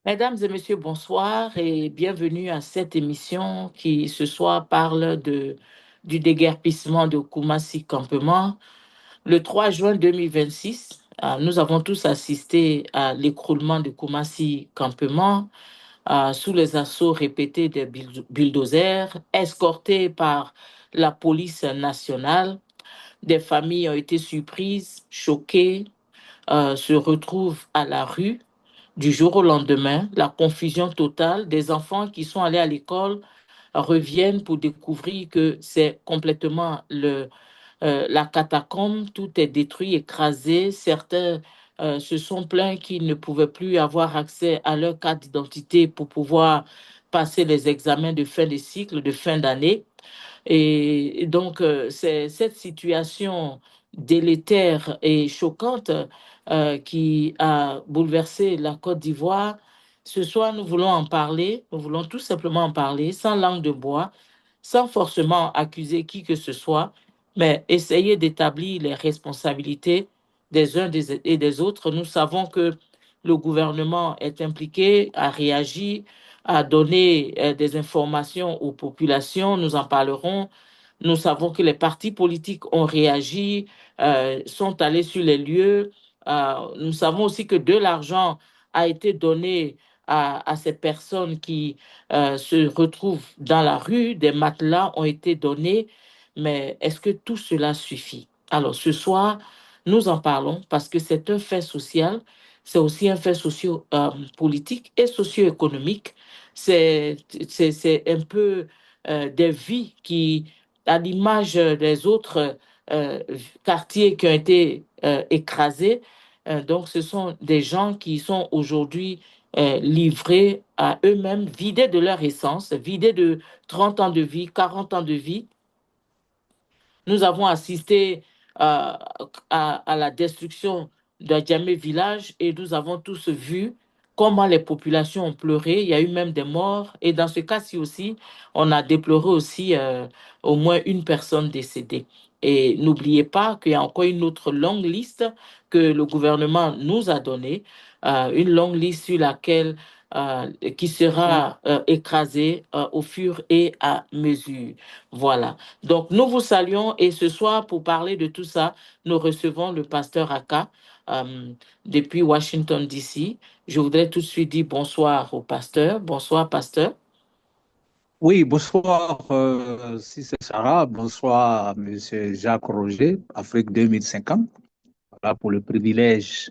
Mesdames et messieurs, bonsoir et bienvenue à cette émission qui ce soir parle du déguerpissement de Koumassi Campement. Le 3 juin 2026, nous avons tous assisté à l'écroulement de Koumassi Campement sous les assauts répétés des bulldozers, escortés par la police nationale. Des familles ont été surprises, choquées, se retrouvent à la rue du jour au lendemain, la confusion totale. Des enfants qui sont allés à l'école reviennent pour découvrir que c'est complètement la catacombe, tout est détruit, écrasé. Certains se sont plaints qu'ils ne pouvaient plus avoir accès à leur carte d'identité pour pouvoir passer les examens de fin de cycle, de fin d'année. Et donc, c'est cette situation délétère et choquante qui a bouleversé la Côte d'Ivoire. Ce soir, nous voulons en parler, nous voulons tout simplement en parler, sans langue de bois, sans forcément accuser qui que ce soit, mais essayer d'établir les responsabilités des uns et des autres. Nous savons que le gouvernement est impliqué, a réagi, a donné des informations aux populations. Nous en parlerons. Nous savons que les partis politiques ont réagi, sont allés sur les lieux. Nous savons aussi que de l'argent a été donné à ces personnes qui se retrouvent dans la rue. Des matelas ont été donnés. Mais est-ce que tout cela suffit? Alors, ce soir, nous en parlons parce que c'est un fait social, c'est aussi un fait socio-politique et socio-économique. C'est un peu des vies qui, à l'image des autres euh, quartiers qui ont été écrasés, donc ce sont des gens qui sont aujourd'hui livrés à eux-mêmes, vidés de leur essence, vidés de 30 ans de vie, 40 ans de vie. Nous avons assisté à la destruction d'un Djamé village et nous avons tous vu comment les populations ont pleuré. Il y a eu même des morts. Et dans ce cas-ci aussi, on a déploré aussi au moins une personne décédée. Et n'oubliez pas qu'il y a encore une autre longue liste que le gouvernement nous a donnée, une longue liste sur laquelle qui sera écrasée au fur et à mesure. Voilà. Donc, nous vous saluons et ce soir, pour parler de tout ça, nous recevons le pasteur Aka euh, depuis Washington, D.C. Je voudrais tout de suite dire bonsoir au pasteur. Bonsoir, pasteur. Oui, bonsoir, si c'est Sarah. Bonsoir, Monsieur Jacques Roger, Afrique 2050. Voilà pour le privilège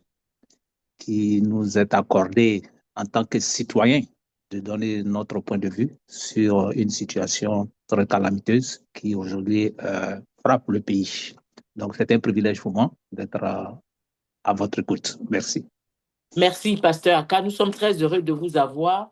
qui nous est accordé en tant que citoyens de donner notre point de vue sur une situation très calamiteuse qui aujourd'hui frappe le pays. Donc, c'est un privilège pour moi d'être à votre écoute. Merci. Merci, pasteur Aka. Nous sommes très heureux de vous avoir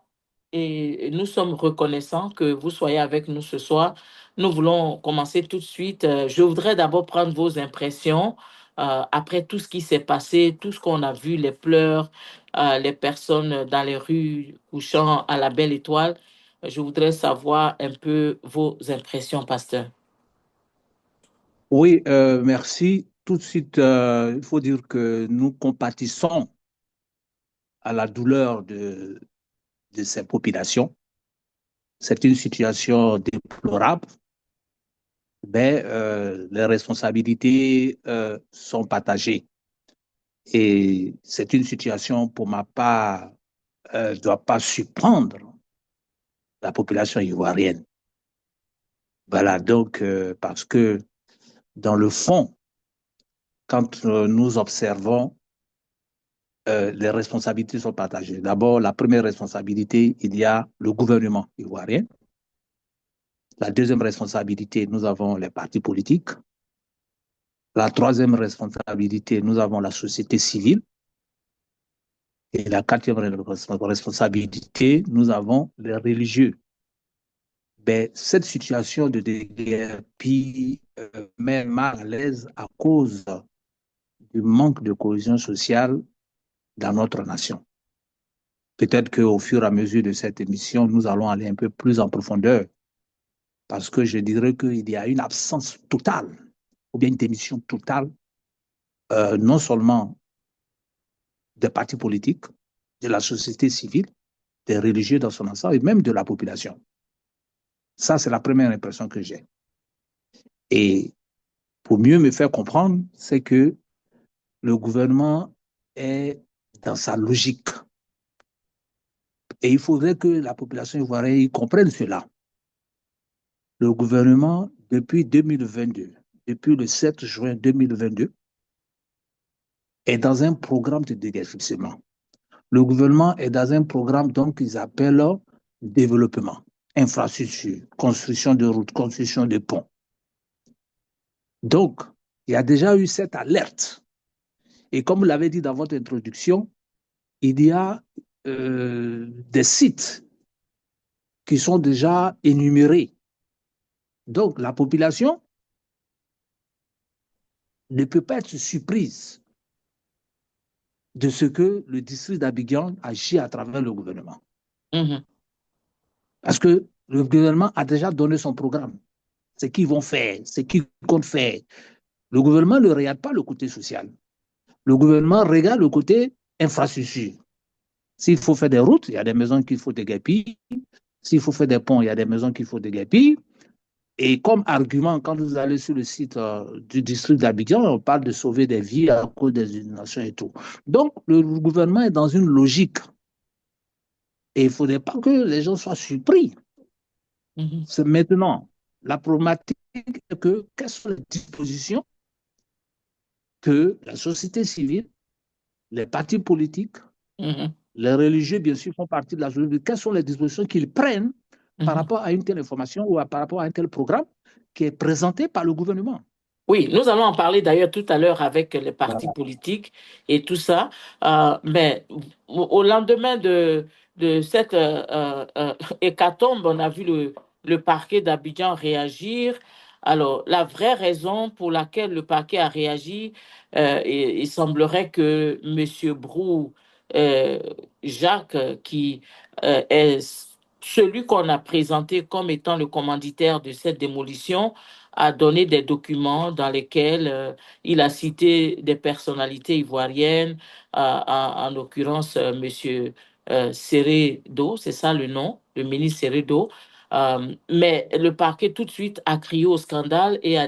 et nous sommes reconnaissants que vous soyez avec nous ce soir. Nous voulons commencer tout de suite. Je voudrais d'abord prendre vos impressions après tout ce qui s'est passé, tout ce qu'on a vu, les pleurs, les personnes dans les rues couchant à la belle étoile. Je voudrais savoir un peu vos impressions, pasteur. Oui, merci. Tout de suite, il faut dire que nous compatissons à la douleur de ces populations. C'est une situation déplorable, mais les responsabilités sont partagées. Et c'est une situation, pour ma part, ne doit pas surprendre la population ivoirienne. Voilà, donc, parce que dans le fond, quand nous observons, les responsabilités sont partagées. D'abord, la première responsabilité, il y a le gouvernement ivoirien. La deuxième responsabilité, nous avons les partis politiques. La troisième responsabilité, nous avons la société civile. Et la quatrième responsabilité, nous avons les religieux. Ben, cette situation de déguerpis met mal à l'aise à cause du manque de cohésion sociale dans notre nation. Peut-être qu'au fur et à mesure de cette émission, nous allons aller un peu plus en profondeur parce que je dirais qu'il y a une absence totale ou bien une démission totale, non seulement des partis politiques, de la société civile, des religieux dans son ensemble et même de la population. Ça, c'est la première impression que j'ai. Et pour mieux me faire comprendre, c'est que le gouvernement est dans sa logique. Et il faudrait que la population ivoirienne comprenne cela. Le gouvernement, depuis 2022, depuis le 7 juin 2022, est dans un programme de déguerpissement. Le gouvernement est dans un programme donc qu'ils appellent développement, infrastructure, construction de routes, construction de ponts. Donc, il y a déjà eu cette alerte. Et comme vous l'avez dit dans votre introduction, il y a des sites qui sont déjà énumérés. Donc, la population ne peut pas être surprise de ce que le district d'Abidjan agit à travers le gouvernement. Mhm. Parce que le gouvernement a déjà donné son programme, ce qu'ils vont faire, ce qu'ils comptent faire. Le gouvernement ne regarde pas le côté social. Le gouvernement regarde le côté infrastructure. S'il faut faire des routes, il y a des maisons qu'il faut déguerpir. S'il faut faire des ponts, il y a des maisons qu'il faut déguerpir. Et comme argument, quand vous allez sur le site du district d'Abidjan, on parle de sauver des vies à cause des inondations et tout. Donc, le gouvernement est dans une logique. Et il ne faudrait pas que les gens soient surpris. Mhm. C'est maintenant. La problématique est que quelles sont les dispositions que la société civile, les partis politiques, Mhm. les religieux, bien sûr, font partie de la société. Quelles sont les dispositions qu'ils prennent par Mhm. rapport à une telle information ou par rapport à un tel programme qui est présenté par le gouvernement? Oui, nous allons en parler d'ailleurs tout à l'heure avec les partis Voilà. politiques et tout ça. Mais au lendemain de cette hécatombe, on a vu le parquet d'Abidjan réagir. Alors, la vraie raison pour laquelle le parquet a réagi, il semblerait que M. Brou euh, Jacques, qui est celui qu'on a présenté comme étant le commanditaire de cette démolition, a donné des documents dans lesquels il a cité des personnalités ivoiriennes, en l'occurrence Monsieur Seredo, c'est ça le nom, le ministre Seredo. Mais le parquet tout de suite a crié au scandale et a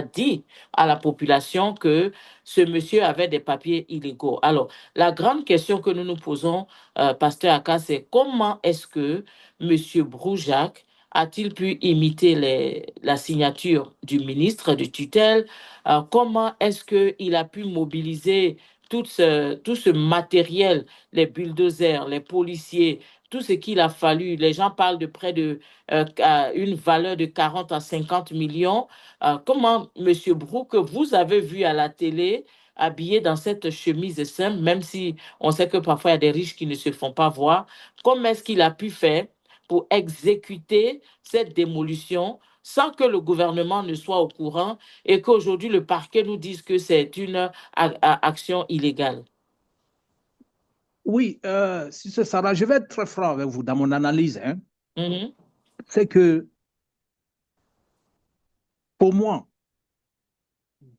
dit à la population que ce monsieur avait des papiers illégaux. Alors, la grande question que nous nous posons, Pasteur Aka, c'est comment est-ce que Monsieur Broujac a-t-il pu imiter la signature du ministre de tutelle? Comment est-ce qu'il a pu mobiliser tout ce matériel, les bulldozers, les policiers, tout ce qu'il a fallu? Les gens parlent de près de une valeur de 40 à 50 millions. Comment, Monsieur Brou, que vous avez vu à la télé, habillé dans cette chemise simple, même si on sait que parfois il y a des riches qui ne se font pas voir, comment est-ce qu'il a pu faire pour exécuter cette démolition sans que le gouvernement ne soit au courant et qu'aujourd'hui le parquet nous dise que c'est une action illégale? Oui, si c'est ça, je vais être très franc avec vous dans mon analyse. Hein. Mhm, C'est que pour moi,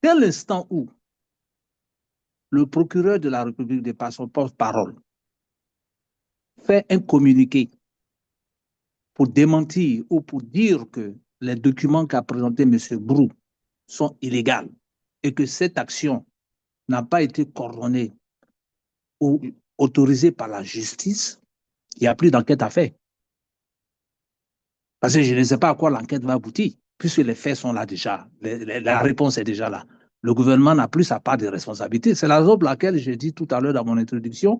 dès l'instant où le procureur de la République, de par son porte-parole, fait un communiqué pour démentir ou pour dire que les documents qu'a présentés M. Brou sont illégaux et que cette action n'a pas été coordonnée ou autorisée par la justice, il n'y a plus d'enquête à faire. Parce que je ne sais pas à quoi l'enquête va aboutir, puisque les faits sont là déjà. La réponse est déjà là. Le gouvernement n'a plus sa part de responsabilité. C'est la raison pour laquelle j'ai dit tout à l'heure dans mon introduction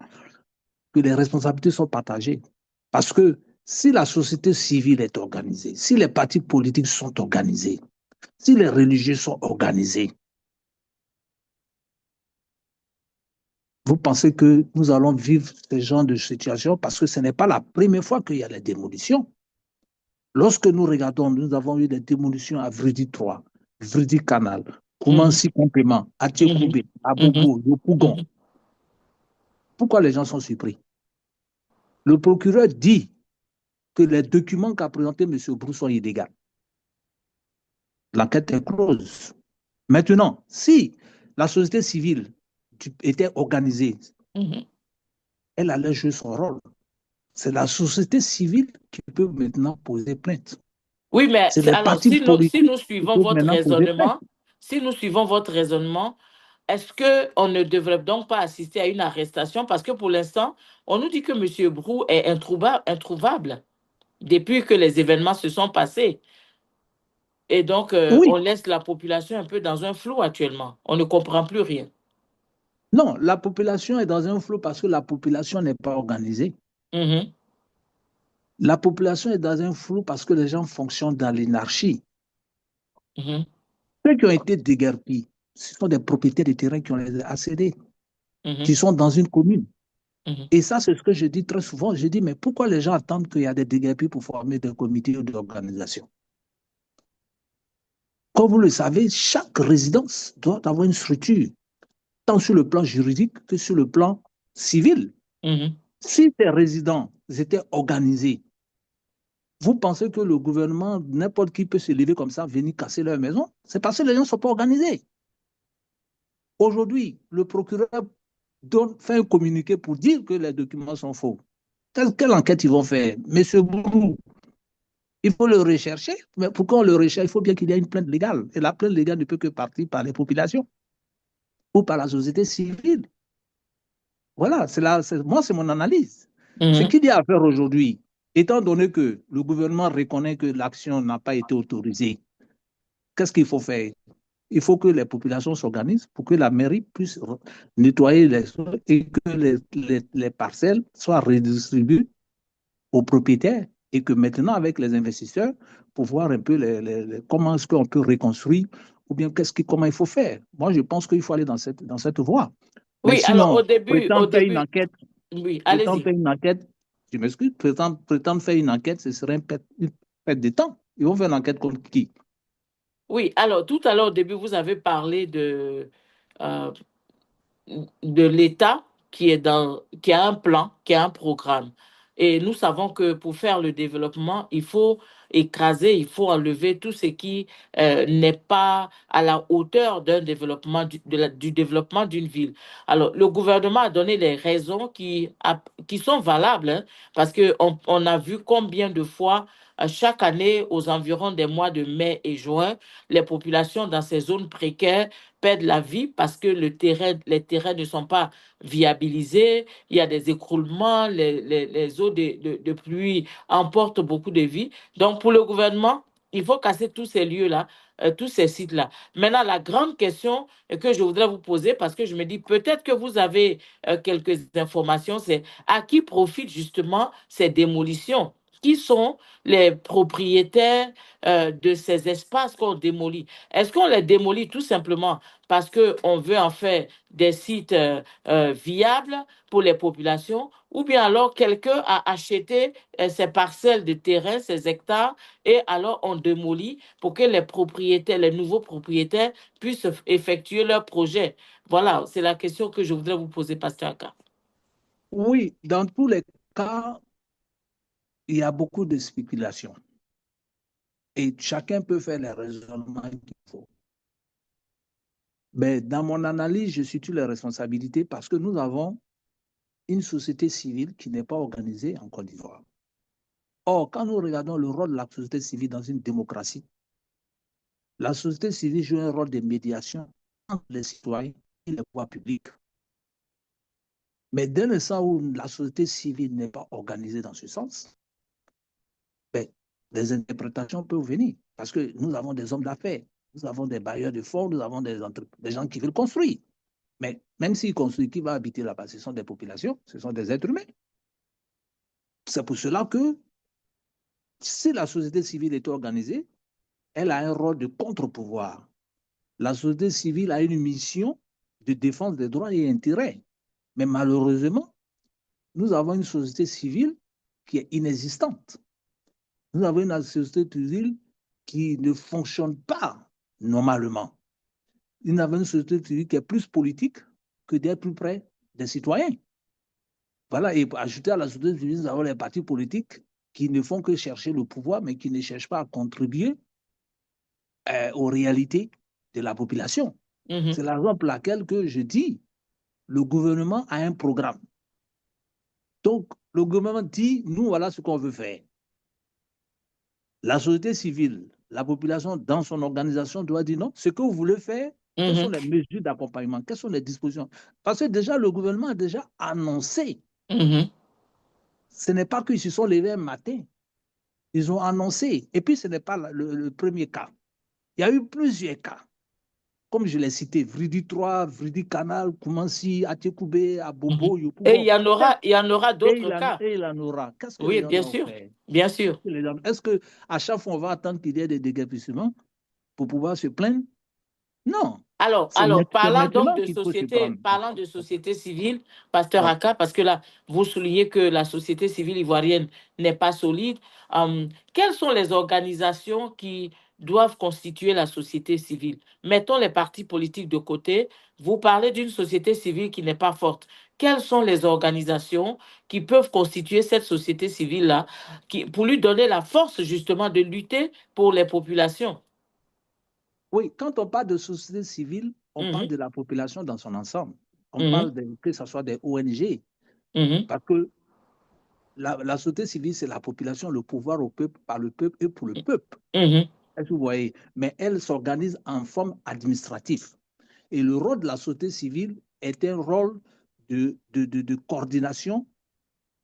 que les responsabilités sont partagées. Parce que si la société civile est organisée, si les partis politiques sont organisés, si les religieux sont organisés, vous pensez que nous allons vivre ce genre de situation parce que ce n'est pas la première fois qu'il y a les démolitions. Lorsque nous regardons, nous avons eu des démolitions à Vridi 3, Vridi Canal, mhm, Koumansi Complément, mhm, Atiekoubé, mhm, Abobo, Yopougon. mhm, Pourquoi les gens sont surpris? Le procureur dit que les documents qu'a présentés M. Brou sont illégaux. L'enquête est close. Maintenant, si la société civile était organisée, mhm, elle allait jouer son rôle. C'est la société civile qui peut maintenant poser plainte. Oui, mais C'est les alors, partis si politiques nous qui suivons peuvent votre maintenant poser plainte. raisonnement, si nous suivons votre raisonnement, est-ce qu'on ne devrait donc pas assister à une arrestation? Parce que pour l'instant, on nous dit que M. Brou est introuvable depuis que les événements se sont passés. Et donc, on Oui, laisse la population un peu dans un flou actuellement. On ne comprend plus rien. non, la population est dans un flot parce que la population n'est pas organisée. Mhm, La population est dans un flou parce que les gens fonctionnent dans l'anarchie. mhm, Ceux qui ont été déguerpis, ce sont des propriétaires de terrain qui ont les accédés, mhm, qui sont dans une commune. mhm. Et ça, c'est ce que je dis très souvent. Je dis, mais pourquoi les gens attendent qu'il y ait des déguerpis pour former des comités ou des organisations? Comme vous le savez, chaque résidence doit avoir une structure, tant sur le plan juridique que sur le plan civil. Mhm. Si ces résidents étaient organisés, vous pensez que le gouvernement, n'importe qui peut se lever comme ça, venir casser leur maison? C'est parce que les gens ne sont pas organisés. Aujourd'hui, le procureur fait un communiqué pour dire que les documents sont faux. Quelle enquête ils vont faire? Monsieur Bourou, il faut le rechercher, mais pour qu'on le recherche, il faut bien qu'il y ait une plainte légale. Et la plainte légale ne peut que partir par les populations ou par la société civile. Voilà, moi, c'est mon analyse. Ce Mhm. qu'il y a à faire aujourd'hui, étant donné que le gouvernement reconnaît que l'action n'a pas été autorisée, qu'est-ce qu'il faut faire? Il faut que les populations s'organisent pour que la mairie puisse nettoyer les sols et que les parcelles soient redistribuées aux propriétaires et que maintenant, avec les investisseurs, pour voir un peu comment est-ce qu'on peut reconstruire ou bien comment il faut faire. Moi, je pense qu'il faut aller dans cette voie. Mais Oui, alors sinon, au prétendre faire une début, enquête, oui, prétendre allez-y. faire une enquête, je m'excuse, prétendre faire une enquête, ce serait une perte de temps. Ils vont faire une enquête contre qui? Oui, alors tout à l'heure, au début, vous avez parlé euh, de l'État qui a un plan, qui a un programme. Et nous savons que pour faire le développement, il faut écraser, il faut enlever tout ce qui n'est pas à la hauteur d'un développement, du développement d'une ville. Alors, le gouvernement a donné les raisons qui sont valables, hein, parce on a vu combien de fois, chaque année, aux environs des mois de mai et juin, les populations dans ces zones précaires perdent la vie parce que les terrains ne sont pas viabilisés, il y a des écroulements, les eaux de pluie emportent beaucoup de vies. Donc, pour le gouvernement, il faut casser tous ces lieux-là, tous ces sites-là. Maintenant, la grande question que je voudrais vous poser, parce que je me dis peut-être que vous avez quelques informations, c'est à qui profitent justement ces démolitions? Qui sont les propriétaires de ces espaces qu'on démolit? Est-ce qu'on les démolit tout simplement parce qu'on veut en faire des sites viables pour les populations, ou bien alors quelqu'un a acheté ces parcelles de terrain, ces hectares, et alors on démolit pour que les propriétaires, les nouveaux propriétaires puissent effectuer leurs projets. Voilà, c'est la question que je voudrais vous poser, Pasteur Aka. Oui, dans tous les cas, il y a beaucoup de spéculations et chacun peut faire les raisonnements qu'il faut. Mais dans mon analyse, je situe les responsabilités parce que nous avons une société civile qui n'est pas organisée en Côte d'Ivoire. Or, quand nous regardons le rôle de la société civile dans une démocratie, la société civile joue un rôle de médiation entre les citoyens et les pouvoirs publics. Mais dès le sens où la société civile n'est pas organisée dans ce sens, ben, les interprétations peuvent venir. Parce que nous avons des hommes d'affaires, nous avons des bailleurs de fonds, nous avons des gens qui veulent construire. Mais même s'ils construisent, qui va habiter là-bas? Ce sont des populations, ce sont des êtres humains. C'est pour cela que si la société civile est organisée, elle a un rôle de contre-pouvoir. La société civile a une mission de défense des droits et intérêts. Mais malheureusement, nous avons une société civile qui est inexistante. Nous avons une société civile qui ne fonctionne pas normalement. Nous avons une société civile qui est plus politique que d'être plus près des citoyens. Voilà, et pour ajouter à la société civile, nous avons les partis politiques qui ne font que chercher le pouvoir, mais qui ne cherchent pas à contribuer aux réalités de la population. Mhm. C'est la raison pour laquelle que je dis, le gouvernement a un programme. Donc, Le gouvernement dit, nous, voilà ce qu'on veut faire. La société civile, la population dans son organisation doit dire non, ce que vous voulez faire, quelles sont Mhm, les mesures d'accompagnement, quelles sont les dispositions. Parce que déjà, le gouvernement a déjà annoncé. mhm, Ce n'est pas qu'ils se sont levés un matin. Ils ont annoncé. Et puis, ce n'est pas le premier cas. Il y a eu plusieurs cas. Comme je l'ai cité, Vridi 3, Vridi Canal, Koumansi, Atekoubé, mhm. Abobo, Et Yopougon. il y en aura d'autres cas. Et il en aura. Qu'est-ce que les Oui, gens bien vont sûr, faire? bien sûr. Est-ce qu'à chaque fois, on va attendre qu'il y ait des déguerpissements pour pouvoir se plaindre? Non. Alors, C'est parlant donc maintenant de qu'il faut se société, prendre. parlant de société civile, Pasteur Ouais. Aka, parce que là, vous soulignez que la société civile ivoirienne n'est pas solide. Quelles sont les organisations qui doivent constituer la société civile? Mettons les partis politiques de côté. Vous parlez d'une société civile qui n'est pas forte. Quelles sont les organisations qui peuvent constituer cette société civile-là, pour lui donner la force justement de lutter pour les populations? Oui, quand on parle de société civile, on parle Mhm, de la population dans son ensemble. On mhm, parle que ce soit des ONG, mhm, parce que la société civile, c'est la population, le pouvoir au peuple, par le peuple et pour le peuple. mhm. Est-ce que vous voyez? Mais elle s'organise en forme administrative. Et le rôle de la société civile est un rôle de coordination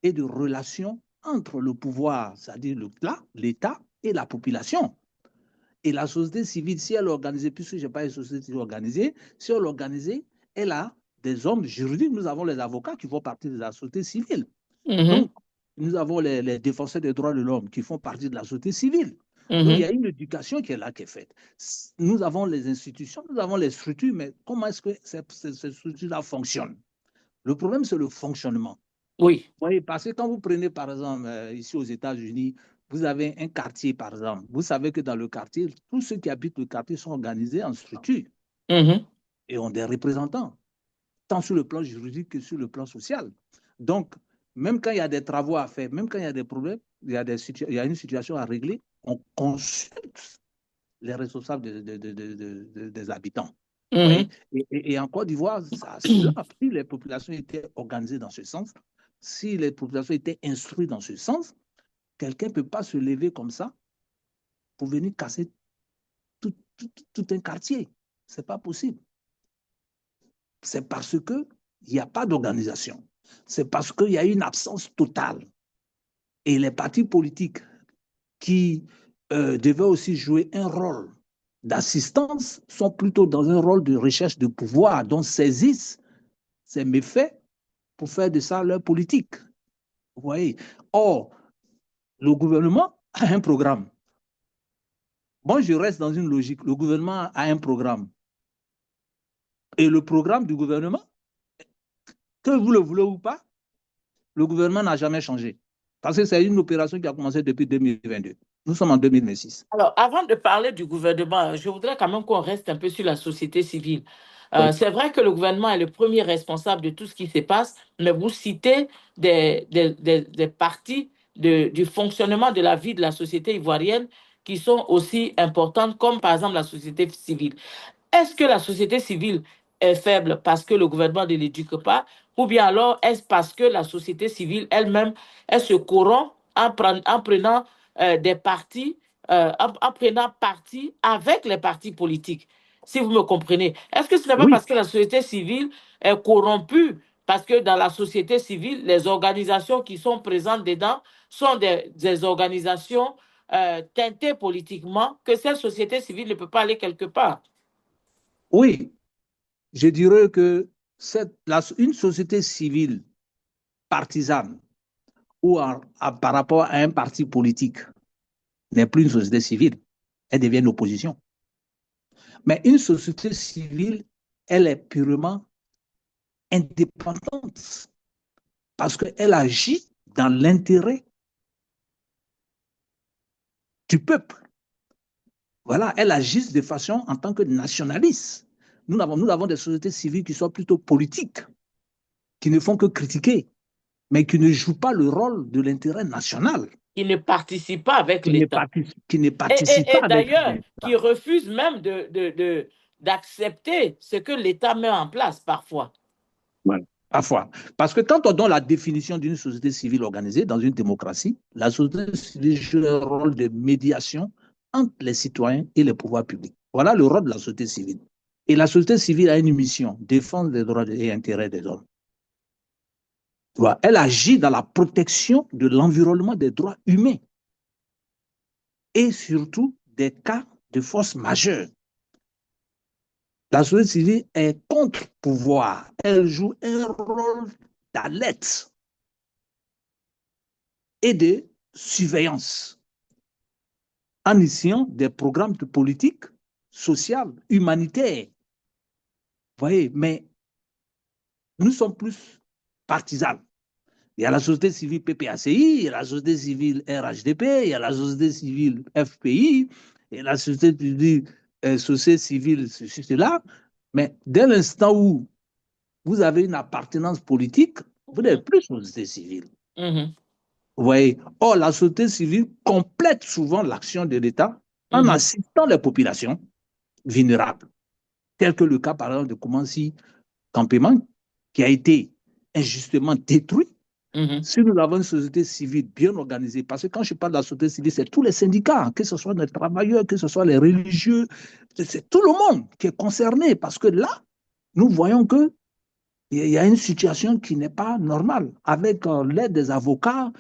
et de relation entre le pouvoir, c'est-à-dire l'État et la population. Et la société civile, si elle est organisée, puisque je n'ai pas une société civile organisée, si elle est organisée, elle a des hommes juridiques. Nous avons les avocats qui font partie de la société civile. Mhm, Donc, nous avons les défenseurs des droits de l'homme qui font partie de la société civile. Donc, il y mhm. a une éducation qui est là, qui est faite. Nous avons les institutions, nous avons les structures, mais comment est-ce que ces structures-là fonctionnent? Le problème, c'est le fonctionnement. Oui. Oui, parce que quand vous prenez, par exemple, ici aux États-Unis, vous avez un quartier, par exemple. Vous savez que dans le quartier, tous ceux qui habitent le quartier sont organisés en structure Mhm, et ont des représentants, tant sur le plan juridique que sur le plan social. Donc, même quand il y a des travaux à faire, même quand il y a des problèmes, il y a une situation à régler, on consulte les responsables des habitants. Vous voyez? mhm, Et en Côte d'Ivoire, c'est là, si les populations étaient organisées dans ce sens, si les populations étaient instruites dans ce sens, quelqu'un ne peut pas se lever comme ça pour venir casser tout un quartier. Ce n'est pas possible. C'est parce qu'il n'y a pas d'organisation. C'est parce qu'il y a une absence totale. Et les partis politiques qui devaient aussi jouer un rôle d'assistance sont plutôt dans un rôle de recherche de pouvoir, dont saisissent ces méfaits pour faire de ça leur politique. Vous voyez? Or, le gouvernement a un programme. Moi, je reste dans une logique. Le gouvernement a un programme. Et le programme du gouvernement, que vous le voulez ou pas, le gouvernement n'a jamais changé. Parce que c'est une opération qui a commencé depuis 2022. Nous sommes en 2026. Alors, avant de parler du gouvernement, je voudrais quand même qu'on reste un peu sur la société civile. Oui. C'est vrai que le gouvernement est le premier responsable de tout ce qui se passe, mais vous citez des parties du fonctionnement de la vie de la société ivoirienne qui sont aussi importantes, comme par exemple la société civile. Est-ce que la société civile est faible parce que le gouvernement ne l'éduque pas, ou bien alors est-ce parce que la société civile elle-même, elle se corrompt en prenant des partis, en prenant parti avec les partis politiques, si vous me comprenez? Est-ce que ce n'est pas Oui, parce que la société civile est corrompue, parce que dans la société civile, les organisations qui sont présentes dedans sont des organisations teintées politiquement, que cette société civile ne peut pas aller quelque part? oui, je dirais que une société civile partisane ou par rapport à un parti politique n'est plus une société civile, elle devient une opposition. Mais une société civile, elle est purement indépendante parce qu'elle agit dans l'intérêt du peuple. Voilà, elle agit de façon en tant que nationaliste. Nous avons des sociétés civiles qui sont plutôt politiques, qui ne font que critiquer, mais qui ne jouent pas le rôle de l'intérêt national, Qui ne participent pas avec l'État. qui ne Et, participent et, pas et avec d'ailleurs, qui l'État. refusent même d'accepter ce que l'État met en place parfois. Voilà. Parfois. Parce que quand on donne la définition d'une société civile organisée dans une démocratie, la société civile joue un rôle de médiation entre les citoyens et les pouvoirs publics. Voilà le rôle de la société civile. Et la société civile a une mission, défendre les droits et intérêts des hommes. Elle agit dans la protection de l'environnement des droits humains et surtout des cas de force majeure. La société civile est contre-pouvoir. Elle joue un rôle d'alerte et de surveillance en initiant des programmes de politique sociale, humanitaire. Vous voyez, mais nous sommes plus partisans. Il y a la société civile PPACI, il y a la société civile RHDP, il y a la société civile FPI, il y a la société civile ceci, cela. Mais dès l'instant où vous avez une appartenance politique, vous n'êtes plus société civile. Mhm. Vous voyez, or, la société civile complète souvent l'action de l'État en Mhm. assistant les populations vulnérables, tel que le cas, par exemple, de Koumansi Campement, qui a été injustement détruit. Mhm. Si nous avons une société civile bien organisée, parce que quand je parle de la société civile, c'est tous les syndicats, que ce soit les travailleurs, que ce soit les religieux, c'est tout le monde qui est concerné, parce que là, nous voyons que il y a une situation qui n'est pas normale. Avec l'aide des avocats,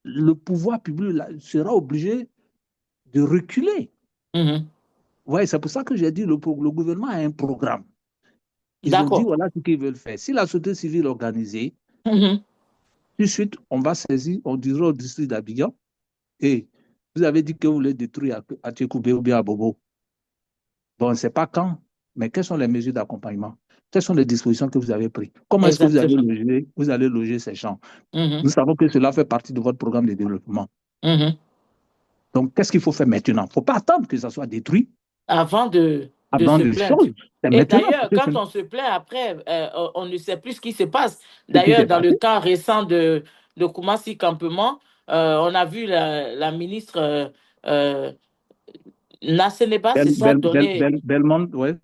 le pouvoir public sera obligé de reculer. Mhm. Ouais, c'est pour ça que j'ai dit le gouvernement a un programme. Ils ont dit D'accord. voilà ce qu'ils veulent faire. Si la société civile est organisée, Mhm. tout de suite, on va saisir, on dira au district d'Abidjan, et vous avez dit que vous voulez détruire à Tchékoubé ou bien à Bobo. Bon, on ne sait pas quand, mais quelles sont les mesures d'accompagnement? Quelles sont les dispositions que vous avez prises? Comment est-ce que Exactement. vous allez loger ces gens? Mhm. Nous savons que cela fait partie de votre programme de développement. Mhm. Donc, qu'est-ce qu'il faut faire maintenant? Il ne faut pas attendre que ça soit détruit Avant de avant se de plaindre. choses. C'est Et maintenant. d'ailleurs, quand on se plaint après, on ne sait plus ce qui se passe. Ce qui D'ailleurs, s'est dans le passé. cas récent de Koumassi Campement, on a vu la ministre euh, Nasseneba, c'est ça, donner Belmont, ouais.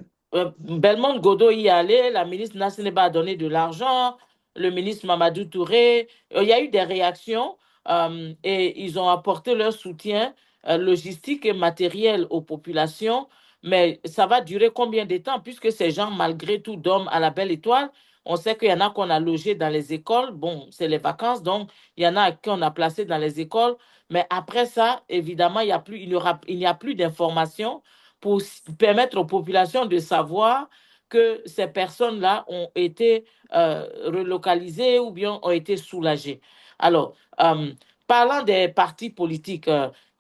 Belmont Godo y est allé, la ministre Nasseneba a donné de l'argent, le ministre Mamadou Touré. Il y a eu des réactions et ils ont apporté leur soutien logistique et matériel aux populations. Mais ça va durer combien de temps puisque ces gens, malgré tout, dorment à la belle étoile? On sait qu'il y en a qu'on a logés dans les écoles. Bon, c'est les vacances, donc il y en a qu'on a placés dans les écoles. Mais après ça, évidemment, il n'y a plus d'informations pour permettre aux populations de savoir que ces personnes-là ont été relocalisées ou bien ont été soulagées. Alors, parlant des partis politiques,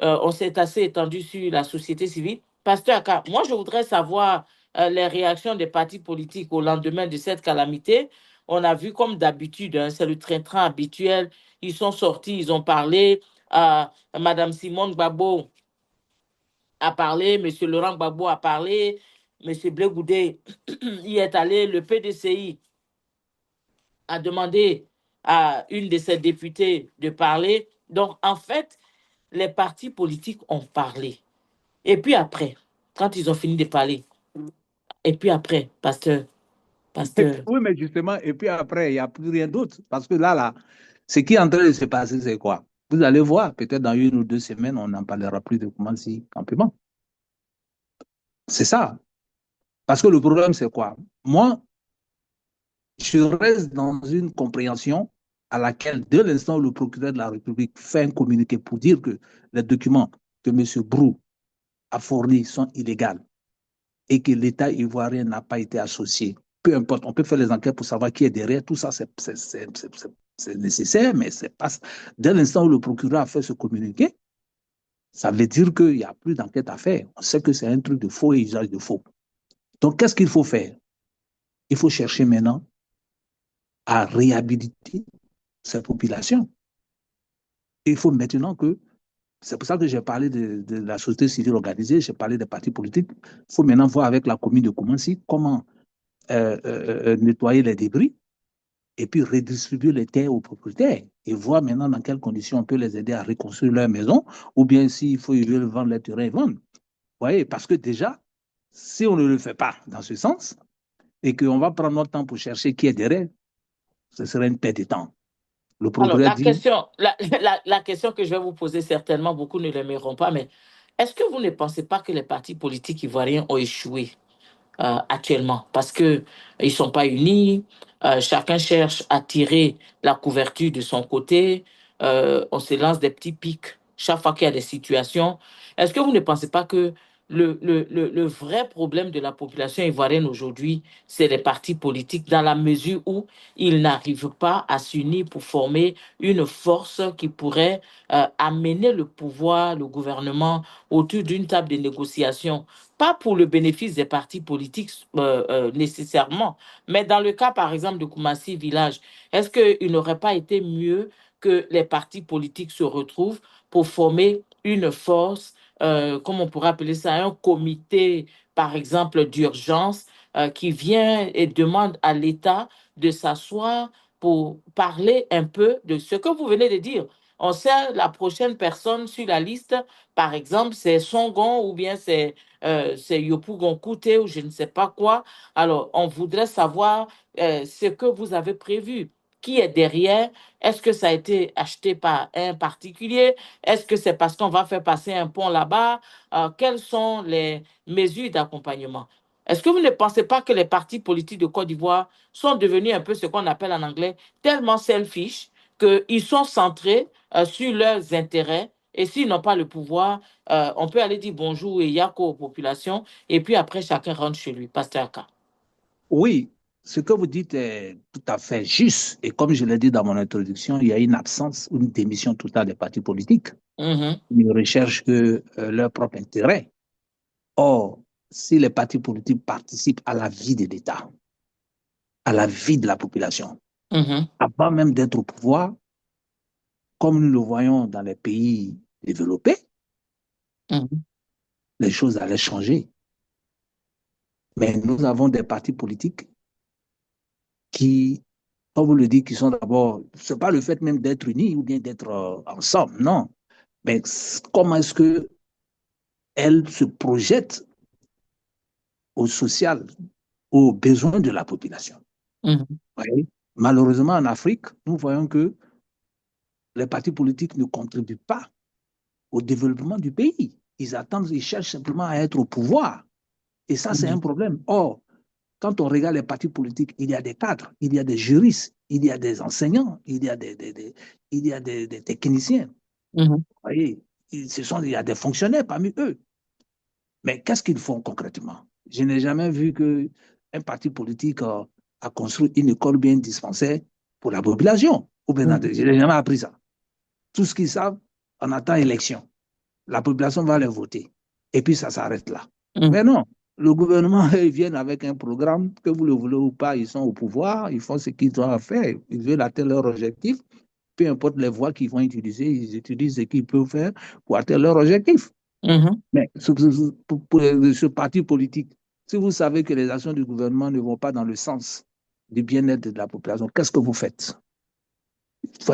on s'est assez étendu sur la société civile. Pasteur Aka, moi, je voudrais savoir les réactions des partis politiques au lendemain de cette calamité. On a vu comme d'habitude, hein, c'est le train-train habituel. Ils sont sortis, ils ont parlé. Madame Simone Gbagbo a parlé, M. Laurent Gbagbo a parlé, M. Blé Goudé y est allé, le PDCI a demandé à une de ses députées de parler. Donc, en fait, les partis politiques ont parlé. Et puis après, quand ils ont fini de parler, et puis après, pasteur. Oui, mais justement, et puis après, il n'y a plus rien d'autre. Parce que là, ce qui est en train de se passer, c'est quoi? Vous allez voir, peut-être dans 1 ou 2 semaines, on n'en parlera plus de comment si campement. C'est ça. Parce que le problème, c'est quoi? Moi, je reste dans une compréhension à laquelle, dès l'instant où le procureur de la République fait un communiqué pour dire que les documents que M. Brou a fournis sont illégaux et que l'État ivoirien n'a pas été associé, peu importe, on peut faire les enquêtes pour savoir qui est derrière, tout ça, c'est nécessaire, mais c'est pas. Dès l'instant où le procureur a fait ce communiqué, ça veut dire qu'il n'y a plus d'enquête à faire. On sait que c'est un truc de faux et usage de faux. Donc, qu'est-ce qu'il faut faire? Il faut chercher maintenant à réhabiliter ces populations. Il faut maintenant que, c'est pour ça que j'ai parlé de la société civile organisée, j'ai parlé des partis politiques, il faut maintenant voir avec la commune de Koumansi comment nettoyer les débris et puis redistribuer les terres aux propriétaires et voir maintenant dans quelles conditions on peut les aider à reconstruire leur maison ou bien s'il faut ils veulent vendre les terrains, ils vendent. Vous voyez, parce que déjà, si on ne le fait pas dans ce sens, et qu'on va prendre notre temps pour chercher qui est derrière, ce serait une perte de temps. Le Alors, progrès dit, la question que je vais vous poser, certainement, beaucoup ne l'aimeront pas, mais est-ce que vous ne pensez pas que les partis politiques ivoiriens ont échoué actuellement parce que ils sont pas unis. Chacun cherche à tirer la couverture de son côté. On se lance des petits pics chaque fois qu'il y a des situations. Est-ce que vous ne pensez pas que le vrai problème de la population ivoirienne aujourd'hui, c'est les partis politiques dans la mesure où ils n'arrivent pas à s'unir pour former une force qui pourrait amener le pouvoir, le gouvernement autour d'une table de négociation pas pour le bénéfice des partis politiques nécessairement, mais dans le cas, par exemple, de Koumassi Village, est-ce qu'il n'aurait pas été mieux que les partis politiques se retrouvent pour former une force, comme on pourrait appeler ça, un comité, par exemple, d'urgence, qui vient et demande à l'État de s'asseoir pour parler un peu de ce que vous venez de dire. On sait la prochaine personne sur la liste, par exemple, c'est Songon ou bien c'est Yopou Gonkute ou je ne sais pas quoi. Alors, on voudrait savoir ce que vous avez prévu. Qui est derrière? Est-ce que ça a été acheté par un particulier? Est-ce que c'est parce qu'on va faire passer un pont là-bas? Quelles sont les mesures d'accompagnement? Est-ce que vous ne pensez pas que les partis politiques de Côte d'Ivoire sont devenus un peu ce qu'on appelle en anglais tellement selfish qu'ils sont centrés sur leurs intérêts et s'ils n'ont pas le pouvoir, on peut aller dire bonjour et yako aux populations, et puis après, chacun rentre chez lui. Pasteur K. oui, ce que vous dites est tout à fait juste. Et comme je l'ai dit dans mon introduction, il y a une absence, une démission totale des partis politiques. Mhm, Ils ne recherchent que leur propre intérêt. Or, si les partis politiques participent à la vie de l'État, à la vie de la population, mhm, avant même d'être au pouvoir, comme nous le voyons dans les pays développés, mhm, les choses allaient changer. Mais nous avons des partis politiques qui, comme vous le dites, qui sont d'abord, ce n'est pas le fait même d'être unis ou bien d'être ensemble, non. Mais comment est-ce qu'elles se projettent au social, aux besoins de la population? mhm, Oui. Malheureusement, en Afrique, nous voyons que les partis politiques ne contribuent pas au développement du pays. Ils attendent, ils cherchent simplement à être au pouvoir. Et ça, c'est un mhm, problème. Or, quand on regarde les partis politiques, il y a des cadres, il y a des juristes, il y a des enseignants, il y a il y a des techniciens. Vous mhm, voyez, il y a des fonctionnaires parmi eux. Mais qu'est-ce qu'ils font concrètement? Je n'ai jamais vu qu'un parti politique a construit une école bien dispensée pour la population. mhm, Je n'ai jamais appris ça. Tout ce qu'ils savent, on attend élection. La population va les voter. Et puis ça s'arrête là. mhm, Mais non, le gouvernement, ils viennent avec un programme, que vous le voulez ou pas, ils sont au pouvoir, ils font ce qu'ils doivent faire, ils veulent atteindre leur objectif. Peu importe les voies qu'ils vont utiliser, ils utilisent ce qu'ils peuvent faire pour atteindre leur objectif. mhm, Mais pour ce parti politique, si vous savez que les actions du gouvernement ne vont pas dans le sens du bien-être de la population, qu'est-ce que vous faites?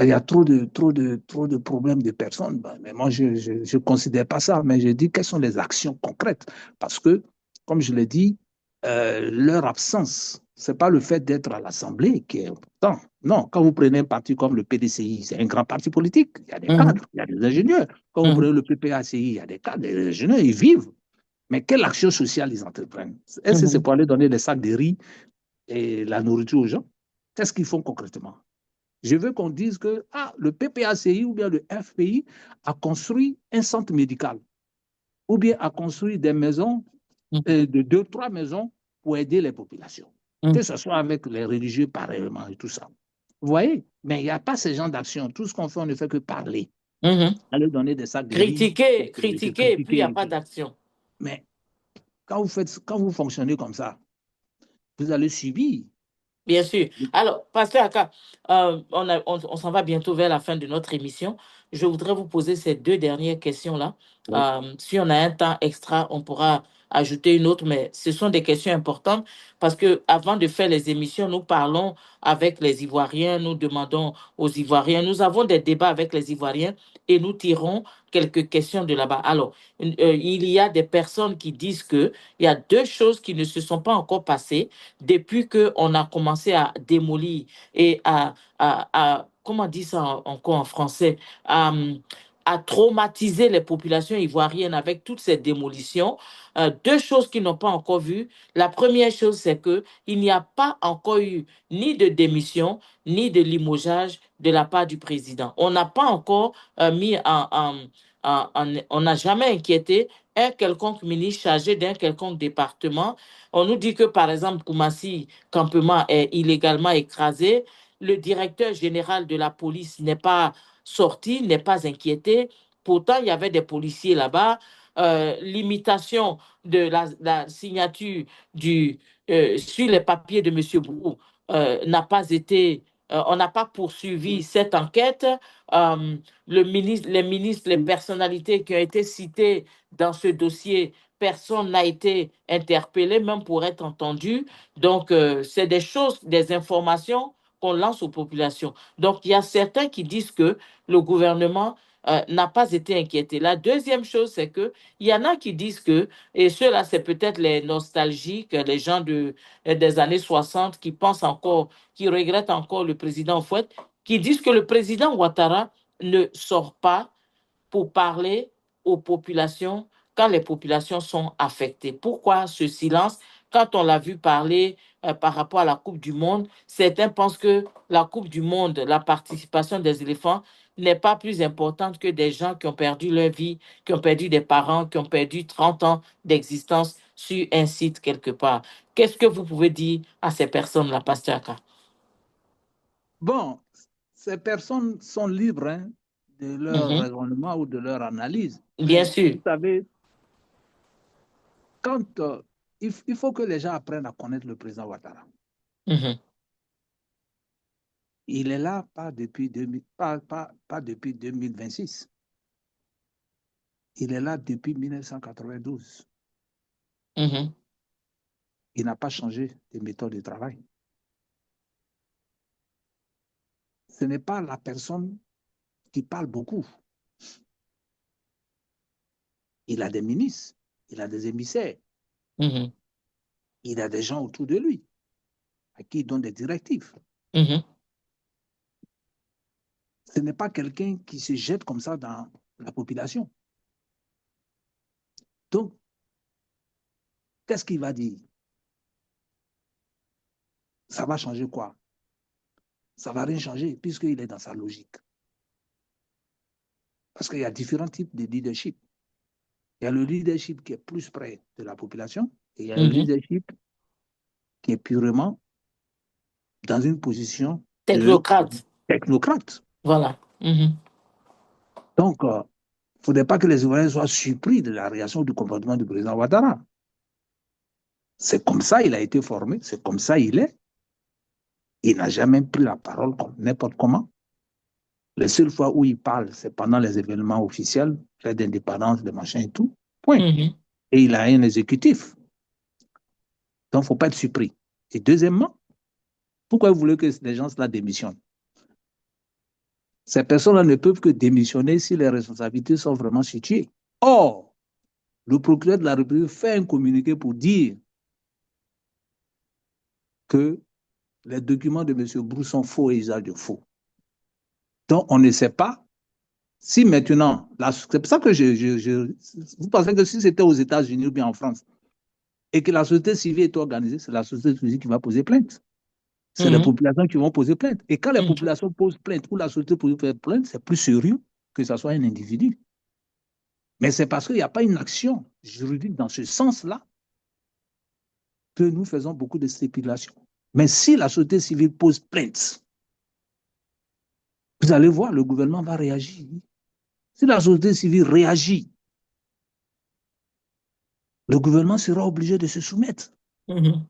Il y a trop de problèmes de personnes. Mais moi, je ne considère pas ça, mais je dis quelles sont les actions concrètes. Parce que, comme je l'ai dit, leur absence, ce n'est pas le fait d'être à l'Assemblée qui est important. Non, quand vous prenez un parti comme le PDCI, c'est un grand parti politique. Il y a des mhm, cadres, il y a des ingénieurs. Quand vous mhm, prenez le PPACI, il y a des cadres, des ingénieurs, ils vivent. Mais quelle action sociale ils entreprennent? Est-ce que c'est mhm, pour aller donner des sacs de riz et la nourriture aux gens? Qu'est-ce qu'ils font concrètement? Je veux qu'on dise que le PPACI ou bien le FPI a construit un centre médical ou bien a construit des maisons, mhm, de deux, trois maisons pour aider les populations. Que mhm, ce soit avec les religieux pareillement et tout ça. Vous voyez? Mais il n'y a pas ce genre d'action. Tout ce qu'on fait, on ne fait que parler. mhm. Aller donner des sacs de riz, Critiquer, se critiquer, et puis il n'y a critiquer un pas peu. d'action. Mais quand vous fonctionnez comme ça, vous allez subir. Bien sûr. Alors, Pasteur Aka, on s'en va bientôt vers la fin de notre émission. Je voudrais vous poser ces deux dernières questions-là. Oui. Si on a un temps extra, on pourra ajouter une autre, mais ce sont des questions importantes parce que avant de faire les émissions, nous parlons avec les Ivoiriens, nous demandons aux Ivoiriens, nous avons des débats avec les Ivoiriens et nous tirons quelques questions de là-bas. Alors, il y a des personnes qui disent que il y a deux choses qui ne se sont pas encore passées depuis qu'on a commencé à démolir et comment on dit ça encore en français, à traumatiser les populations ivoiriennes avec toutes ces démolitions. Deux choses qu'ils n'ont pas encore vues. La première chose, c'est qu'il n'y a pas encore eu ni de démission, ni de limogeage de la part du président. On n'a pas encore mis on n'a jamais inquiété un quelconque ministre chargé d'un quelconque département. On nous dit que, par exemple, Koumassi Campement est illégalement écrasé. Le directeur général de la police n'est pas sorti, n'est pas inquiété. Pourtant, il y avait des policiers là-bas. L'imitation de la signature sur les papiers de M. Brou n'a pas été, on n'a pas poursuivi cette enquête. Euh, les ministres, les personnalités qui ont été citées dans ce dossier, personne n'a été interpellé, même pour être entendu. Donc, c'est des choses, des informations qu'on lance aux populations. Donc, il y a certains qui disent que le gouvernement n'a pas été inquiété. La deuxième chose, c'est qu'il y en a qui disent que, et ceux-là, c'est peut-être les nostalgiques, les gens des années 60 qui pensent encore, qui regrettent encore le président Fouette, qui disent que le président Ouattara ne sort pas pour parler aux populations quand les populations sont affectées. Pourquoi ce silence? Quand on l'a vu parler par rapport à la Coupe du Monde, certains pensent que la Coupe du Monde, la participation des éléphants n'est pas plus importante que des gens qui ont perdu leur vie, qui ont perdu des parents, qui ont perdu 30 ans d'existence sur un site quelque part. Qu'est-ce que vous pouvez dire à ces personnes-là, Pasteur Aka? Bon, ces personnes sont libres hein, de leur Mhm. raisonnement ou de leur analyse. Bien Mais sûr. vous savez, quand il faut que les gens apprennent à connaître le président Ouattara. Mhm. Il est là pas depuis, 2000, pas depuis 2026. Il est là depuis 1992. Mhm. Il n'a pas changé de méthode de travail. Ce n'est pas la personne qui parle beaucoup. Il a des ministres, il a des émissaires, Mhm. il a des gens autour de lui à qui il donne des directives. Mhm. Ce n'est pas quelqu'un qui se jette comme ça dans la population. Donc, qu'est-ce qu'il va dire? Ça va changer quoi? Ça ne va rien changer puisqu'il est dans sa logique. Parce qu'il y a différents types de leadership. Il y a le leadership qui est plus près de la population et il y a le Mhm. leadership qui est purement dans une position de Technocrate. technocrate. Voilà. Mhm. Donc, il ne faudrait pas que les Ivoiriens soient surpris de la réaction du comportement du président Ouattara. C'est comme ça il a été formé, c'est comme ça il est. Il n'a jamais pris la parole comme n'importe comment. Les seules fois où il parle, c'est pendant les événements officiels, fête d'indépendance, de machin et tout. Point. Mhm. Et il a un exécutif. Donc, il ne faut pas être surpris. Et deuxièmement, pourquoi vous voulez que les gens cela démissionnent? Ces personnes-là ne peuvent que démissionner si les responsabilités sont vraiment situées. Or, le procureur de la République fait un communiqué pour dire que les documents de M. Brou sont faux et usage de faux. Donc, on ne sait pas si maintenant, c'est pour ça que vous pensez que si c'était aux États-Unis ou bien en France, et que la société civile est organisée, c'est la société civile qui va poser plainte. C'est les Mhm. populations qui vont poser plainte. Et quand les Mhm. populations posent plainte ou la société pose plainte, c'est plus sérieux que ce soit un individu. Mais c'est parce qu'il n'y a pas une action juridique dans ce sens-là que nous faisons beaucoup de spéculations. Mais si la société civile pose plainte, vous allez voir, le gouvernement va réagir. Si la société civile réagit, le gouvernement sera obligé de se soumettre. Mhm.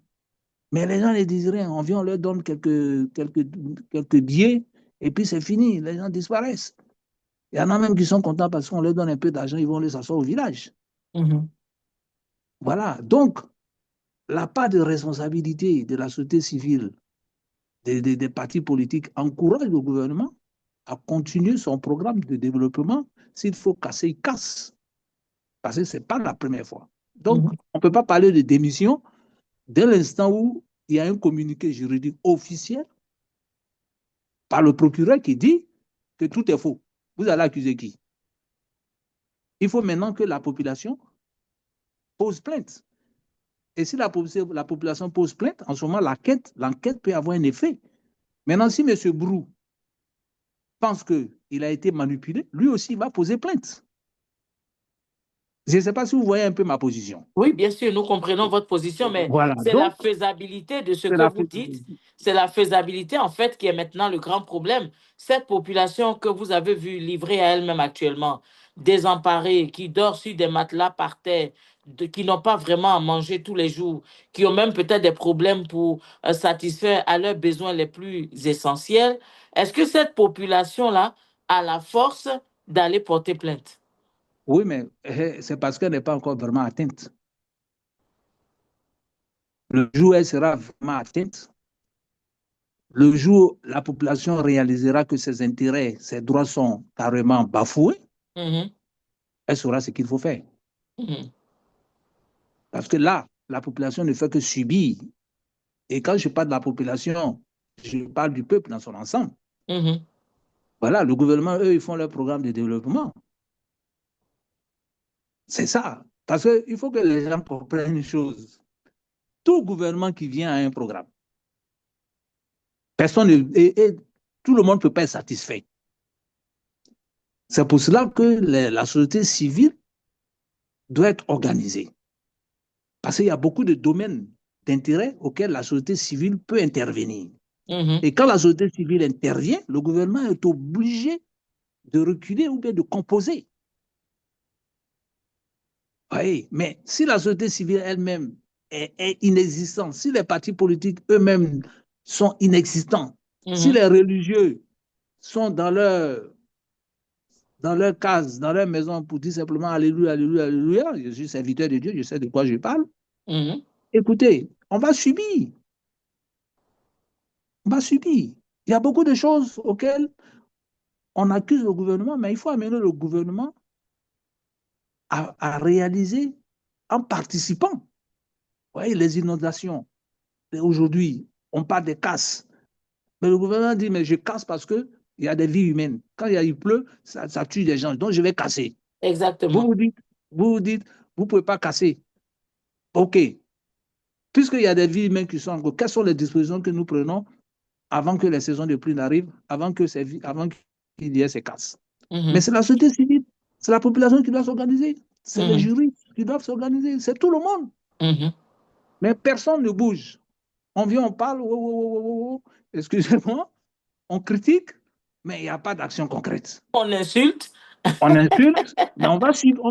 Mais les gens ne disent rien. On vient, on leur donne quelques billets et puis c'est fini. Les gens disparaissent. Il y en a même qui sont contents parce qu'on leur donne un peu d'argent, ils vont les s'asseoir au village. Mhm. Voilà. Donc, la part de responsabilité de la société civile, des partis politiques encourage le gouvernement à continuer son programme de développement. S'il faut casser, il casse. Parce que ce n'est pas la première fois. Donc, Mhm. on ne peut pas parler de démission dès l'instant où il y a un communiqué juridique officiel par le procureur qui dit que tout est faux. Vous allez accuser qui? Il faut maintenant que la population pose plainte. Et si la population pose plainte, en ce moment, l'enquête peut avoir un effet. Maintenant, si M. Brou pense qu'il a été manipulé, lui aussi va poser plainte. Je ne sais pas si vous voyez un peu ma position. Oui, bien sûr, nous comprenons votre position, mais Voilà, c'est la donc, faisabilité de ce c'est que la vous dites. faisabilité. C'est la faisabilité, en fait, qui est maintenant le grand problème. Cette population que vous avez vue livrée à elle-même actuellement, désemparée, qui dort sur des matelas par terre, qui n'ont pas vraiment à manger tous les jours, qui ont même peut-être des problèmes pour satisfaire à leurs besoins les plus essentiels, est-ce que cette population-là a la force d'aller porter plainte? Oui, mais c'est parce qu'elle n'est pas encore vraiment atteinte. Le jour où elle sera vraiment atteinte, le jour où la population réalisera que ses intérêts, ses droits sont carrément bafoués, Mhm, elle saura ce qu'il faut faire. mhm, Parce que là, la population ne fait que subir. Et quand je parle de la population, je parle du peuple dans son ensemble. mhm, Voilà, le gouvernement, eux, ils font leur programme de développement. C'est ça. Parce qu'il faut que les gens comprennent une chose. Tout gouvernement qui vient a un programme. Personne et tout le monde ne peut pas être satisfait. C'est pour cela que la société civile doit être organisée. Parce qu'il y a beaucoup de domaines d'intérêt auxquels la société civile peut intervenir. mhm. Et quand la société civile intervient, le gouvernement est obligé de reculer ou bien de composer. Oui, mais si la société civile elle-même est inexistante, si les partis politiques eux-mêmes sont inexistants, si Mhm, les religieux sont dans leur case, dans leur maison pour dire simplement Alléluia, Alléluia, Alléluia, je suis serviteur de Dieu, je sais de quoi je parle, mhm. écoutez, on va subir, on va subir. Il y a beaucoup de choses auxquelles on accuse le gouvernement, mais il faut amener le gouvernement à réaliser en participant. Vous voyez, les inondations, aujourd'hui, on parle des casses. Mais le gouvernement dit, mais je casse parce qu'il y a des vies humaines. Quand il pleut, ça tue des gens. Donc, je vais casser. Vous Exactement. vous dites, vous vous dites, vous ne pouvez pas casser. OK. Puisqu'il y a des vies humaines qui sont en cause, quelles sont les dispositions que nous prenons avant que les saisons de pluie n'arrivent, avant qu'il y ait ces casses? Mais Mhm, c'est la société civile, c'est la population qui doit s'organiser, c'est les mhm, jurys qui doivent s'organiser, c'est tout le monde. mhm. Mais personne ne bouge. On vient, on parle, oh, oh, oh, oh, excusez-moi, on critique, mais il n'y a pas d'action concrète. On insulte, On insulte, mais on va subir.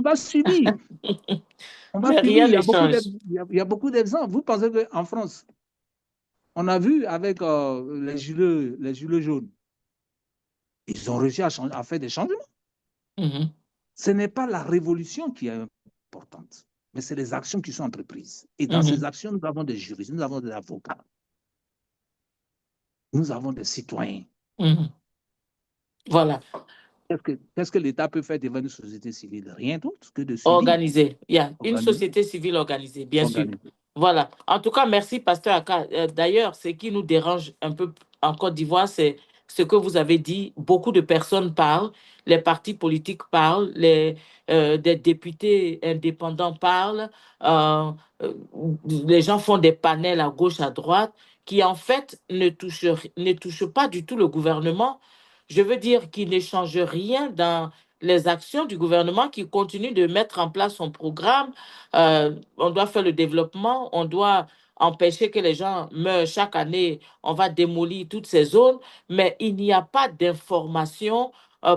On va mais subir. rien n'échange. Il y a beaucoup d'exemples. Vous pensez qu'en France, on a vu avec les gilets jaunes, ils ont réussi à faire des changements. Mhm, Ce n'est pas la révolution qui est importante, mais c'est les actions qui sont entreprises. Et dans ces mhm, actions, nous avons des juristes, nous avons des avocats, nous avons des citoyens. mhm. Voilà. Qu'est-ce que l'État peut faire devant une société civile? Rien d'autre que de subir, Organisé. Il y a une organiser, société civile organisée, bien sûr. organiser. Voilà. En tout cas, merci, Pasteur Aka. D'ailleurs, ce qui nous dérange un peu en Côte d'Ivoire, c'est ce que vous avez dit. Beaucoup de personnes parlent, les partis politiques parlent, des députés indépendants parlent, euh, euh, les gens font des panels à gauche, à droite, qui en fait ne touchent pas du tout le gouvernement. Je veux dire qu'ils ne changent rien dans les actions du gouvernement qui continue de mettre en place son programme. On doit faire le développement, on doit empêcher que les gens meurent chaque année, on va démolir toutes ces zones, mais il n'y a pas d'information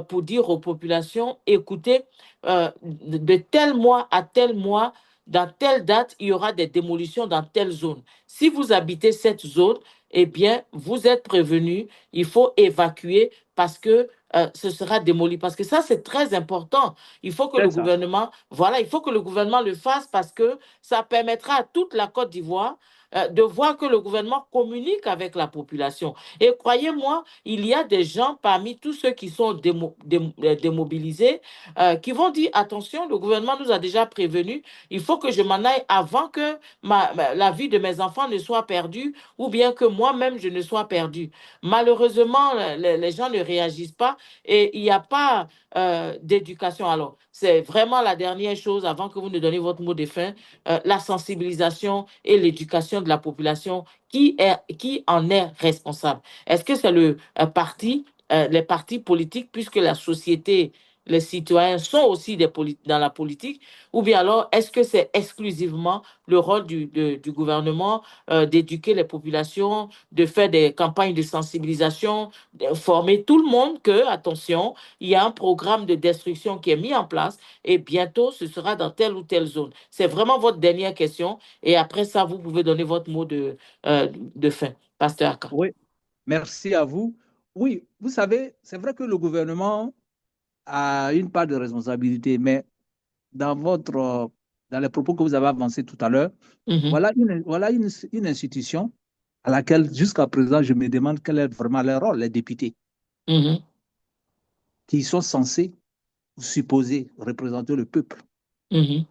pour dire aux populations, écoutez, de tel mois à tel mois, dans telle date, il y aura des démolitions dans telle zone. Si vous habitez cette zone, eh bien, vous êtes prévenu, il faut évacuer parce que ce sera démoli. Parce que ça, c'est très important. Il faut que C'est le ça. gouvernement, voilà, il faut que le gouvernement le fasse parce que ça permettra à toute la Côte d'Ivoire de voir que le gouvernement communique avec la population. Et croyez-moi, il y a des gens parmi tous ceux qui sont démobilisés qui vont dire, attention, le gouvernement nous a déjà prévenus, il faut que je m'en aille avant que la vie de mes enfants ne soit perdue ou bien que moi-même je ne sois perdu. Malheureusement, les gens ne réagissent pas et il n'y a pas d'éducation. Alors, c'est vraiment la dernière chose avant que vous ne donniez votre mot de fin, la sensibilisation et l'éducation de la population qui en est responsable. Est-ce que c'est les partis politiques, puisque la société, les citoyens sont aussi dans la politique, ou bien alors est-ce que c'est exclusivement le rôle du gouvernement d'éduquer les populations, de faire des campagnes de sensibilisation, de former tout le monde que, attention, il y a un programme de destruction qui est mis en place et bientôt ce sera dans telle ou telle zone. C'est vraiment votre dernière question et après ça, vous pouvez donner votre mot de fin, Pasteur Aka. Oui, merci à vous. Oui, vous savez, c'est vrai que le gouvernement a une part de responsabilité, mais dans dans les propos que vous avez avancés tout à l'heure, Mhm, voilà une institution à laquelle, jusqu'à présent, je me demande quel est vraiment leur rôle, les députés, mhm, qui sont censés ou supposés représenter le peuple. mhm.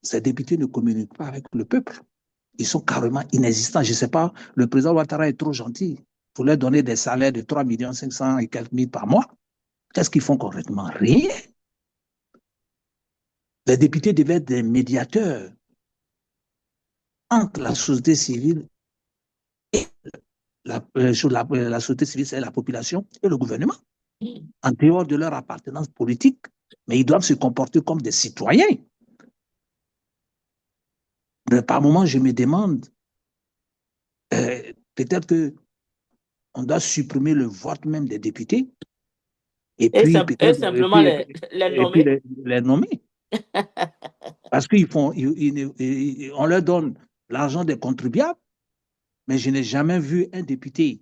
Ces députés ne communiquent pas avec le peuple. Ils sont carrément inexistants. Je ne sais pas, le président Ouattara est trop gentil pour leur donner des salaires de 3 500 000 et quelques mille par mois. Qu'est-ce qu'ils font concrètement? Rien. Les députés devaient être des médiateurs entre la société civile et la société civile, c'est la population et le gouvernement, en dehors de leur appartenance politique. Mais ils doivent se comporter comme des citoyens. Mais par moments, je me demande, peut-être qu'on doit supprimer le vote même des députés et puis Et peut-être simplement les nommer. les nommer. Parce qu'on leur donne l'argent des contribuables, mais je n'ai jamais vu un député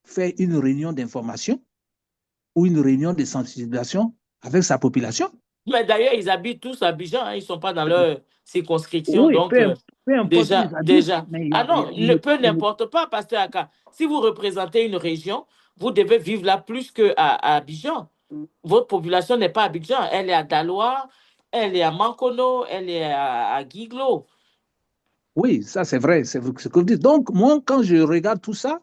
faire une réunion d'information ou une réunion de sensibilisation avec sa population. Mais d'ailleurs, ils habitent tous à Abidjan, hein, ils ne sont pas dans leur circonscription. Oui, Donc, peu importe où ils habitent, déjà. mais Ah non, peu n'importe pas, Pasteur Aka. Si vous représentez une région, vous devez vivre là plus qu'à Abidjan. Votre population n'est pas à Abidjan, elle est à Daloa, elle est à Mankono, elle est à Guiglo. oui, ça c'est vrai, c'est ce que vous dites. Donc, moi, quand je regarde tout ça,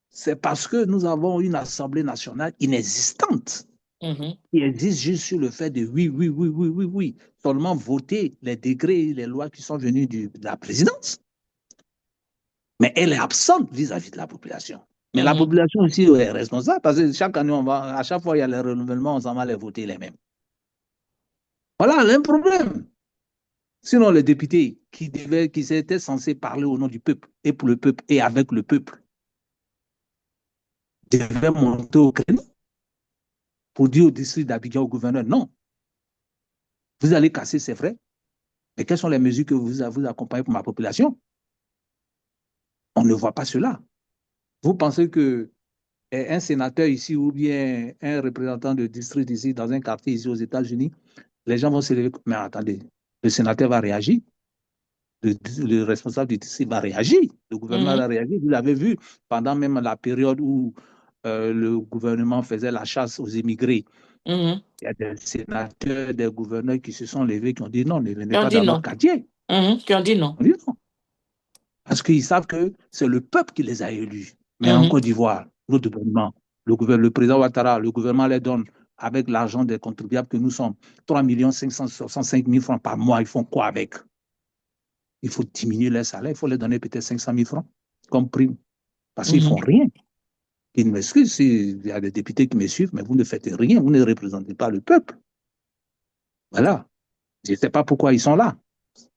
c'est parce que nous avons une Assemblée nationale inexistante Mhm, qui existe juste sur le fait de oui, oui, oui, oui, oui, oui, seulement voter les décrets, les lois qui sont venues de la présidence. Mais elle est absente vis-à-vis de la population. Mais la mhm. population aussi est responsable parce que chaque année, à chaque fois, il y a les renouvellements, on s'en va les voter les mêmes. Voilà, un problème. Sinon, les députés qui étaient censés parler au nom du peuple et pour le peuple et avec le peuple devaient monter au créneau pour dire au district d'Abidjan, au gouverneur, non, vous allez casser, c'est vrai, mais quelles sont les mesures que vous accompagnez pour ma population? On ne voit pas cela. Vous pensez que un sénateur ici ou bien un représentant de district ici dans un quartier ici aux États-Unis, les gens vont se lever, mais attendez, le sénateur va réagir, le responsable du district va réagir, le gouvernement Mhm, va réagir. Vous l'avez vu pendant même la période où le gouvernement faisait la chasse aux immigrés. mhm. Il y a des sénateurs, des gouverneurs qui se sont levés, qui ont dit non, ne venez Qui ont pas dit dans notre non. quartier. Qui ont dit non. On dit non. Parce qu'ils savent que c'est le peuple qui les a élus. Mais en Mhm, Côte d'Ivoire, notre gouvernement, le président Ouattara, le gouvernement les donne avec l'argent des contribuables que nous sommes, 3 565 000 francs par mois. Ils font quoi avec? Il faut diminuer les salaires, il faut les donner peut-être 500 000 francs comme prime. Parce qu'ils ne font mhm, rien. Ils m'excusent s'il y a des députés qui me suivent, mais vous ne faites rien, vous ne représentez pas le peuple. Voilà. Je ne sais pas pourquoi ils sont là.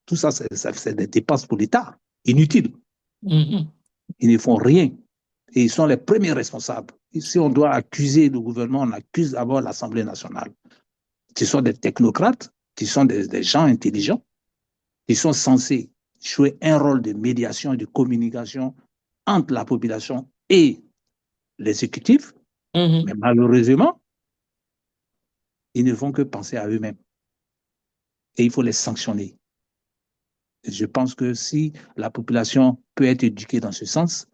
Tout ça, c'est des dépenses pour l'État, inutiles. mhm, Ils ne font rien. Et ils sont les premiers responsables. Et si on doit accuser le gouvernement, on accuse d'abord l'Assemblée nationale, qui sont des technocrates, qui sont des gens intelligents, qui sont censés jouer un rôle de médiation et de communication entre la population et l'exécutif. Mhm. Mais malheureusement, ils ne font que penser à eux-mêmes et il faut les sanctionner. Je pense que si la population peut être éduquée dans ce sens,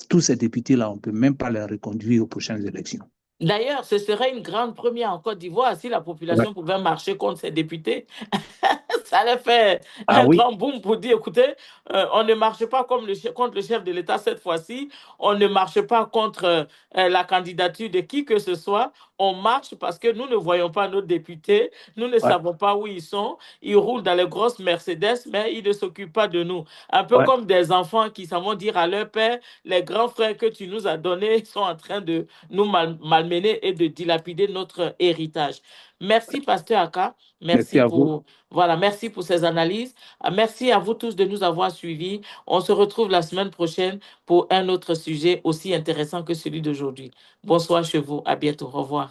tous ces députés-là, on ne peut même pas les reconduire aux prochaines élections. D'ailleurs, ce serait une grande première en Côte d'Ivoire si la Ouais. population pouvait marcher contre ses députés. Ça allait faire Ah un oui, grand boom pour dire, écoutez, on ne marche pas comme contre le chef de l'État cette fois-ci, on ne marche pas contre la candidature de qui que ce soit, on marche parce que nous ne voyons pas nos députés, nous ne ouais, savons pas où ils sont, ils roulent dans les grosses Mercedes, mais ils ne s'occupent pas de nous. Un peu ouais. comme des enfants qui s'en vont dire à leur père, les grands frères que tu nous as donnés sont en train de nous malmener et de dilapider notre héritage. Merci, Pasteur Aka. Merci Merci à vous. pour, voilà, merci pour ces analyses. Merci à vous tous de nous avoir suivis. On se retrouve la semaine prochaine pour un autre sujet aussi intéressant que celui d'aujourd'hui. Bonsoir chez vous. À bientôt. Au revoir.